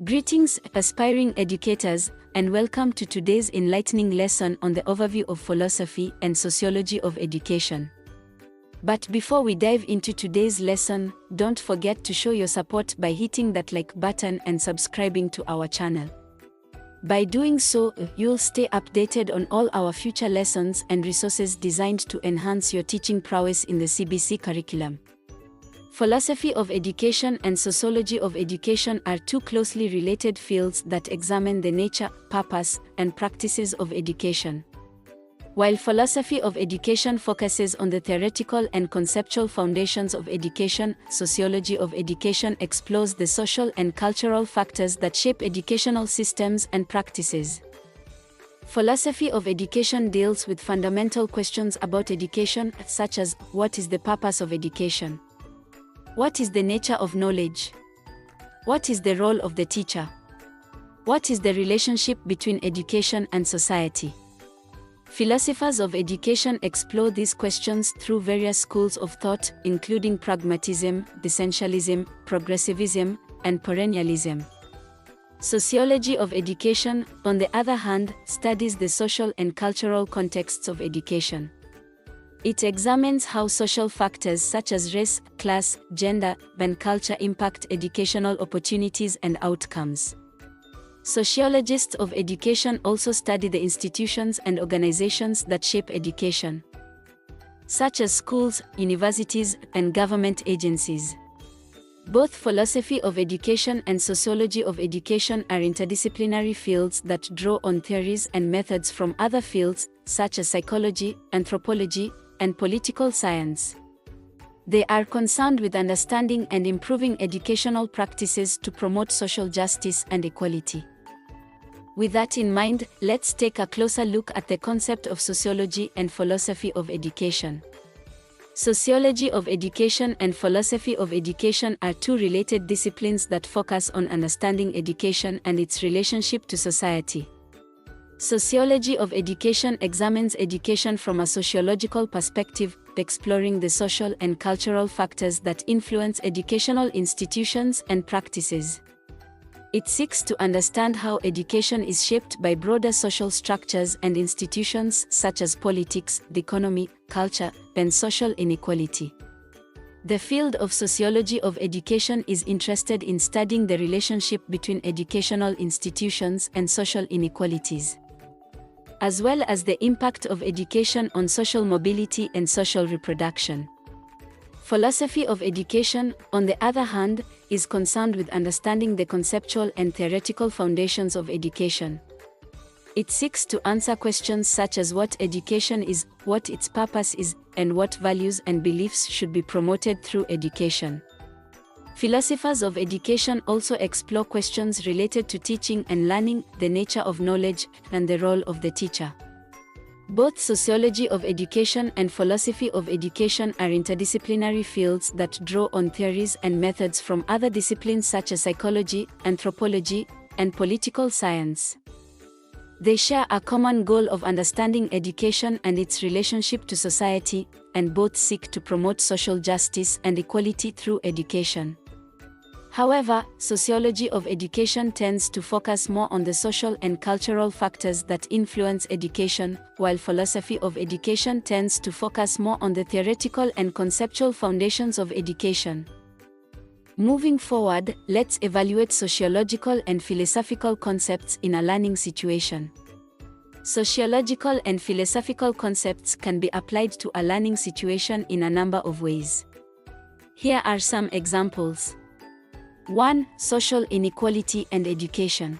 Greetings, aspiring educators, and welcome to today's enlightening lesson on the overview of philosophy and sociology of education. But before we dive into today's lesson, don't forget to show your support by hitting that like button and subscribing to our channel. By doing so, you'll stay updated on all our future lessons and resources designed to enhance your teaching prowess in the CBC curriculum. Philosophy of education and sociology of education are two closely related fields that examine the nature, purpose, and practices of education. While philosophy of education focuses on the theoretical and conceptual foundations of education, sociology of education explores the social and cultural factors that shape educational systems and practices. Philosophy of education deals with fundamental questions about education, such as, what is the purpose of education? What is the nature of knowledge? What is the role of the teacher? What is the relationship between education and society? Philosophers of education explore these questions through various schools of thought, including pragmatism, essentialism, progressivism, and perennialism. Sociology of education, on the other hand, studies the social and cultural contexts of education. It examines how social factors such as race, class, gender, and culture impact educational opportunities and outcomes. Sociologists of education also study the institutions and organizations that shape education, such as schools, universities, and government agencies. Both philosophy of education and sociology of education are interdisciplinary fields that draw on theories and methods from other fields, such as psychology, anthropology, and political science. They are concerned with understanding and improving educational practices to promote social justice and equality. With that in mind, let's take a closer look at the concept of sociology and philosophy of education. Sociology of education and philosophy of education are two related disciplines that focus on understanding education and its relationship to society. Sociology of education examines education from a sociological perspective, exploring the social and cultural factors that influence educational institutions and practices. It seeks to understand how education is shaped by broader social structures and institutions such as politics, the economy, culture, and social inequality. The field of sociology of education is interested in studying the relationship between educational institutions and social inequalities, as well as the impact of education on social mobility and social reproduction. Philosophy of education, on the other hand, is concerned with understanding the conceptual and theoretical foundations of education. It seeks to answer questions such as what education is, what its purpose is, and what values and beliefs should be promoted through education. Philosophers of education also explore questions related to teaching and learning, the nature of knowledge, and the role of the teacher. Both sociology of education and philosophy of education are interdisciplinary fields that draw on theories and methods from other disciplines such as psychology, anthropology, and political science. They share a common goal of understanding education and its relationship to society, and both seek to promote social justice and equality through education. However, sociology of education tends to focus more on the social and cultural factors that influence education, while philosophy of education tends to focus more on the theoretical and conceptual foundations of education. Moving forward, let's evaluate sociological and philosophical concepts in a learning situation. Sociological and philosophical concepts can be applied to a learning situation in a number of ways. Here are some examples. 1. Social inequality and education.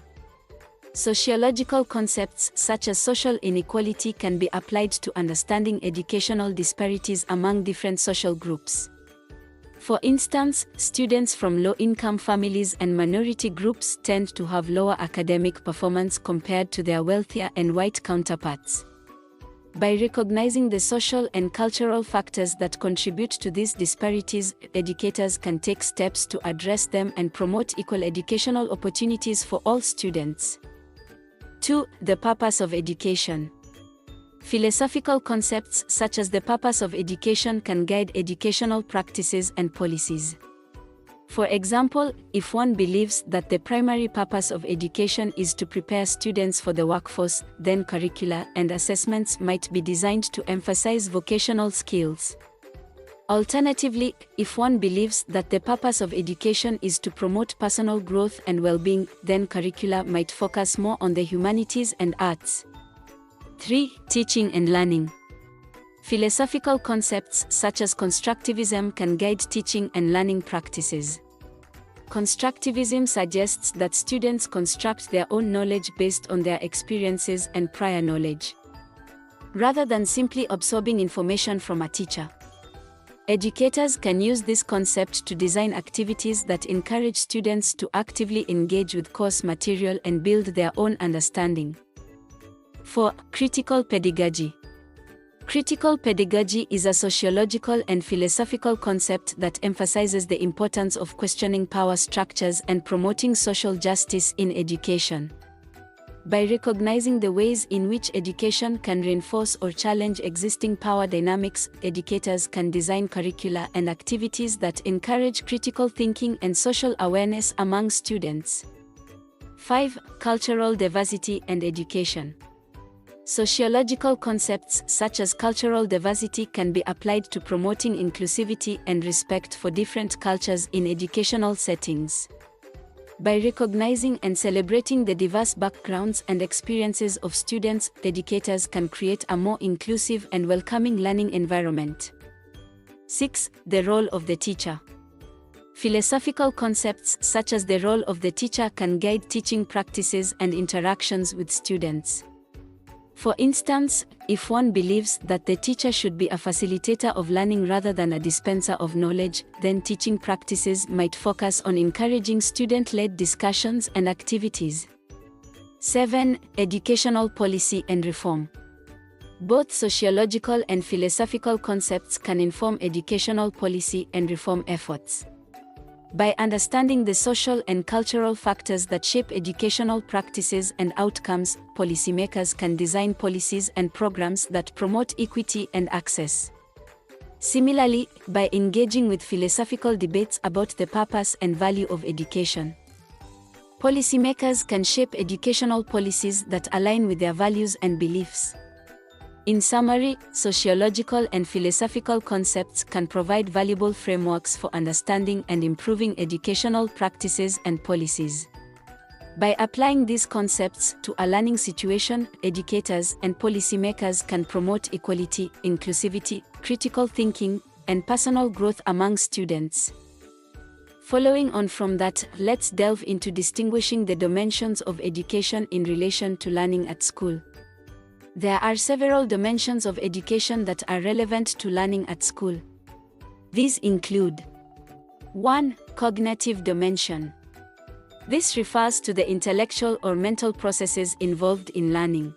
Sociological concepts such as social inequality can be applied to understanding educational disparities among different social groups. For instance, students from low-income families and minority groups tend to have lower academic performance compared to their wealthier and white counterparts. By recognizing the social and cultural factors that contribute to these disparities, educators can take steps to address them and promote equal educational opportunities for all students. 2. The purpose of education. Philosophical concepts such as the purpose of education can guide educational practices and policies. For example, if one believes that the primary purpose of education is to prepare students for the workforce, then curricula and assessments might be designed to emphasize vocational skills. Alternatively, if one believes that the purpose of education is to promote personal growth and well-being, then curricula might focus more on the humanities and arts. 3. Teaching and learning. Philosophical concepts such as constructivism can guide teaching and learning practices. Constructivism suggests that students construct their own knowledge based on their experiences and prior knowledge, rather than simply absorbing information from a teacher. Educators can use this concept to design activities that encourage students to actively engage with course material and build their own understanding. 4. Critical pedagogy. Critical pedagogy is a sociological and philosophical concept that emphasizes the importance of questioning power structures and promoting social justice in education. By recognizing the ways in which education can reinforce or challenge existing power dynamics, educators can design curricula and activities that encourage critical thinking and social awareness among students. 5. Cultural diversity and education. Sociological concepts such as cultural diversity can be applied to promoting inclusivity and respect for different cultures in educational settings. By recognizing and celebrating the diverse backgrounds and experiences of students, educators can create a more inclusive and welcoming learning environment. 6. The role of the teacher. Philosophical concepts such as the role of the teacher can guide teaching practices and interactions with students. For instance, if one believes that the teacher should be a facilitator of learning rather than a dispenser of knowledge, then teaching practices might focus on encouraging student-led discussions and activities. 7. Educational policy and reform. Both sociological and philosophical concepts can inform educational policy and reform efforts. By understanding the social and cultural factors that shape educational practices and outcomes, policymakers can design policies and programs that promote equity and access. Similarly, by engaging with philosophical debates about the purpose and value of education, policymakers can shape educational policies that align with their values and beliefs. In summary, sociological and philosophical concepts can provide valuable frameworks for understanding and improving educational practices and policies. By applying these concepts to a learning situation, educators and policymakers can promote equality, inclusivity, critical thinking, and personal growth among students. Following on from that, let's delve into distinguishing the dimensions of education in relation to learning at school. There are several dimensions of education that are relevant to learning at school. These include: 1. Cognitive dimension. This refers to the intellectual or mental processes involved in learning.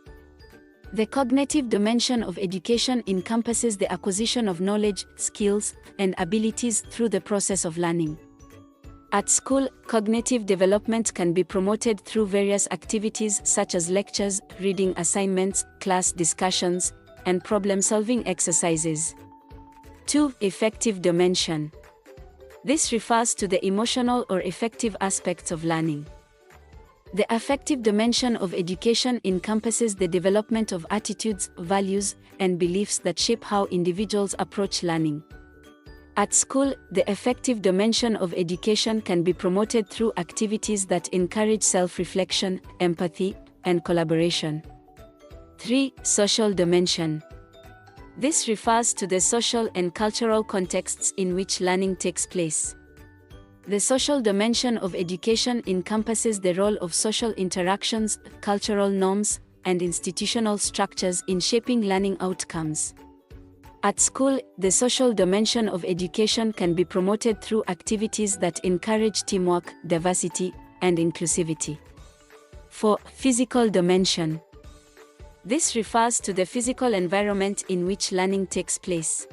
The cognitive dimension of education encompasses the acquisition of knowledge, skills, and abilities through the process of learning. At school, cognitive development can be promoted through various activities such as lectures, reading assignments, class discussions, and problem-solving exercises. 2. Affective dimension. This refers to the emotional or affective aspects of learning. The affective dimension of education encompasses the development of attitudes, values, and beliefs that shape how individuals approach learning. At school, the affective dimension of education can be promoted through activities that encourage self-reflection, empathy, and collaboration. 3. Social dimension. This refers to the social and cultural contexts in which learning takes place. The social dimension of education encompasses the role of social interactions, cultural norms, and institutional structures in shaping learning outcomes. At school, the social dimension of education can be promoted through activities that encourage teamwork, diversity, and inclusivity. 4. Physical dimension. This refers to the physical environment in which learning takes place.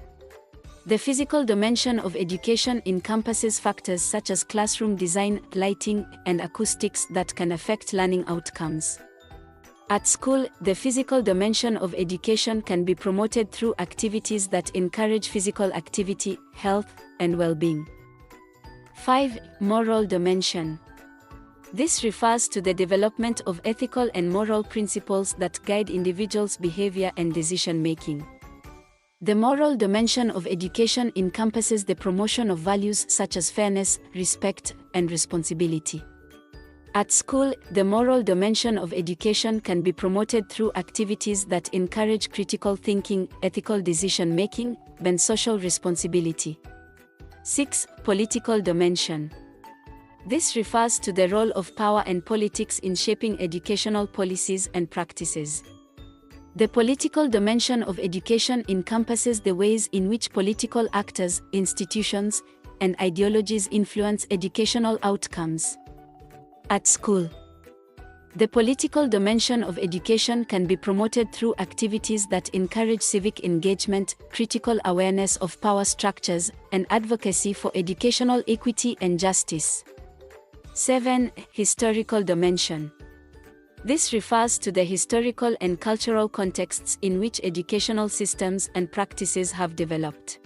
The physical dimension of education encompasses factors such as classroom design, lighting, and acoustics that can affect learning outcomes. At school, the physical dimension of education can be promoted through activities that encourage physical activity, health, and well-being. 5. Moral dimension. This refers to the development of ethical and moral principles that guide individuals' behavior and decision-making. The moral dimension of education encompasses the promotion of values such as fairness, respect, and responsibility. At school, the moral dimension of education can be promoted through activities that encourage critical thinking, ethical decision-making, and social responsibility. 6. Political dimension. This refers to the role of power and politics in shaping educational policies and practices. The political dimension of education encompasses the ways in which political actors, institutions, and ideologies influence educational outcomes. At school, the political dimension of education can be promoted through activities that encourage civic engagement, critical awareness of power structures, and advocacy for educational equity and justice. 7. Historical dimension. This refers to the historical and cultural contexts in which educational systems and practices have developed.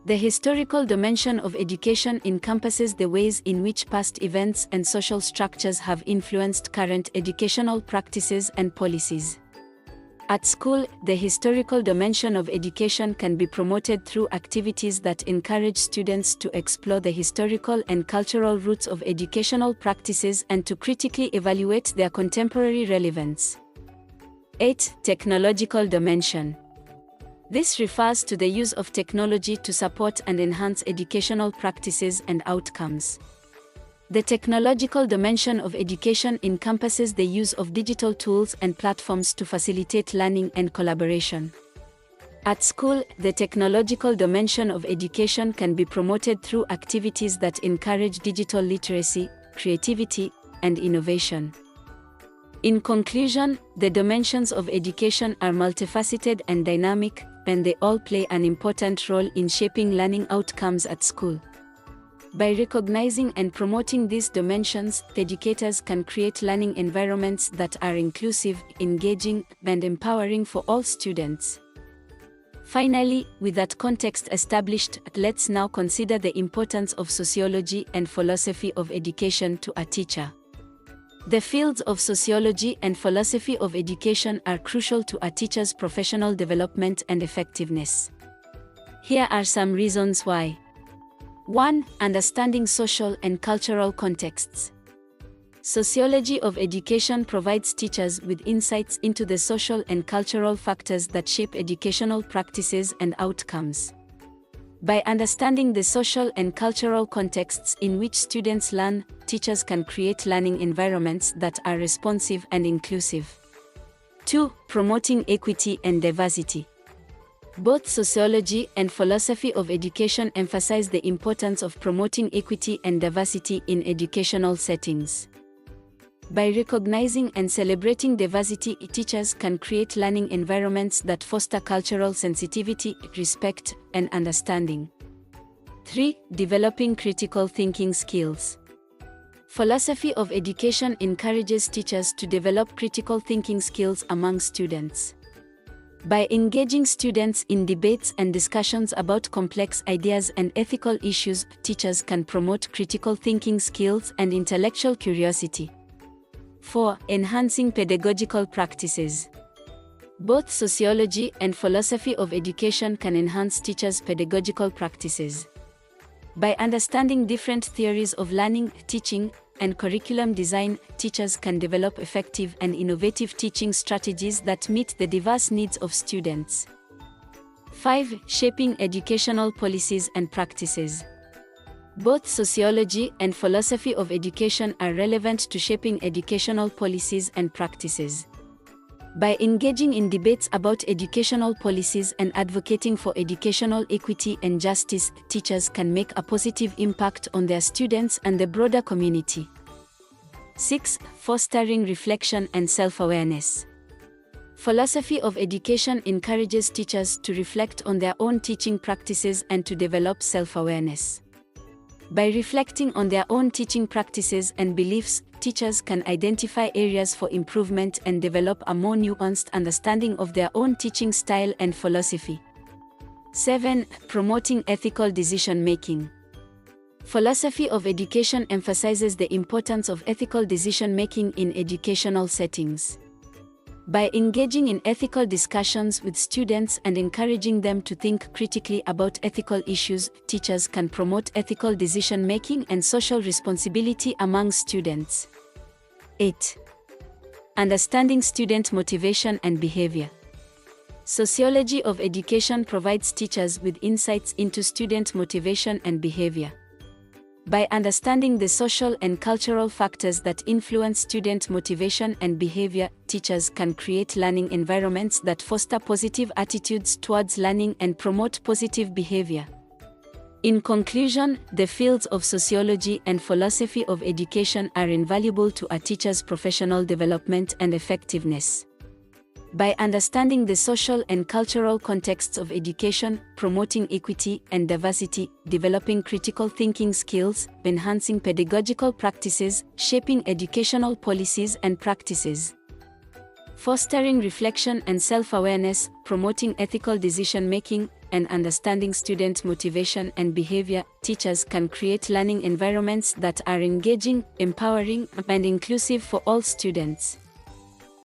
The historical dimension of education encompasses the ways in which past events and social structures have influenced current educational practices and policies. At school, the historical dimension of education can be promoted through activities that encourage students to explore the historical and cultural roots of educational practices and to critically evaluate their contemporary relevance. 8. Technological dimension. This refers to the use of technology to support and enhance educational practices and outcomes. The technological dimension of education encompasses the use of digital tools and platforms to facilitate learning and collaboration. At school, the technological dimension of education can be promoted through activities that encourage digital literacy, creativity, and innovation. In conclusion, the dimensions of education are multifaceted and dynamic, and they all play an important role in shaping learning outcomes at school. By recognizing and promoting these dimensions, educators can create learning environments that are inclusive, engaging, and empowering for all students. Finally, with that context established, let's now consider the importance of sociology and philosophy of education to a teacher. The fields of sociology and philosophy of education are crucial to a teacher's professional development and effectiveness. Here are some reasons why. 1. Understanding social and cultural contexts. Sociology of education provides teachers with insights into the social and cultural factors that shape educational practices and outcomes. By understanding the social and cultural contexts in which students learn, teachers can create learning environments that are responsive and inclusive. 2. Promoting equity and diversity. Both sociology and philosophy of education emphasize the importance of promoting equity and diversity in educational settings. By recognizing and celebrating diversity, teachers can create learning environments that foster cultural sensitivity, respect, and understanding. 3. Developing critical thinking skills. Philosophy of education encourages teachers to develop critical thinking skills among students. By engaging students in debates and discussions about complex ideas and ethical issues, teachers can promote critical thinking skills and intellectual curiosity. 4. Enhancing pedagogical practices. Both sociology and philosophy of education can enhance teachers' pedagogical practices. By understanding different theories of learning, teaching, and curriculum design, teachers can develop effective and innovative teaching strategies that meet the diverse needs of students. 5. Shaping educational policies and practices. Both sociology and philosophy of education are relevant to shaping educational policies and practices. By engaging in debates about educational policies and advocating for educational equity and justice, teachers can make a positive impact on their students and the broader community. 6. Fostering reflection and self-awareness. Philosophy of education encourages teachers to reflect on their own teaching practices and to develop self-awareness. By reflecting on their own teaching practices and beliefs, teachers can identify areas for improvement and develop a more nuanced understanding of their own teaching style and philosophy. 7. Promoting ethical decision-making. Philosophy of education emphasizes the importance of ethical decision-making in educational settings. By engaging in ethical discussions with students and encouraging them to think critically about ethical issues, teachers can promote ethical decision-making and social responsibility among students. 8. Understanding student motivation and behavior. Sociology of education provides teachers with insights into student motivation and behavior. By understanding the social and cultural factors that influence student motivation and behavior, teachers can create learning environments that foster positive attitudes towards learning and promote positive behavior. In conclusion, the fields of sociology and philosophy of education are invaluable to a teacher's professional development and effectiveness. By understanding the social and cultural contexts of education, promoting equity and diversity, developing critical thinking skills, enhancing pedagogical practices, shaping educational policies and practices, fostering reflection and self-awareness, promoting ethical decision-making, and understanding student motivation and behavior, teachers can create learning environments that are engaging, empowering, and inclusive for all students.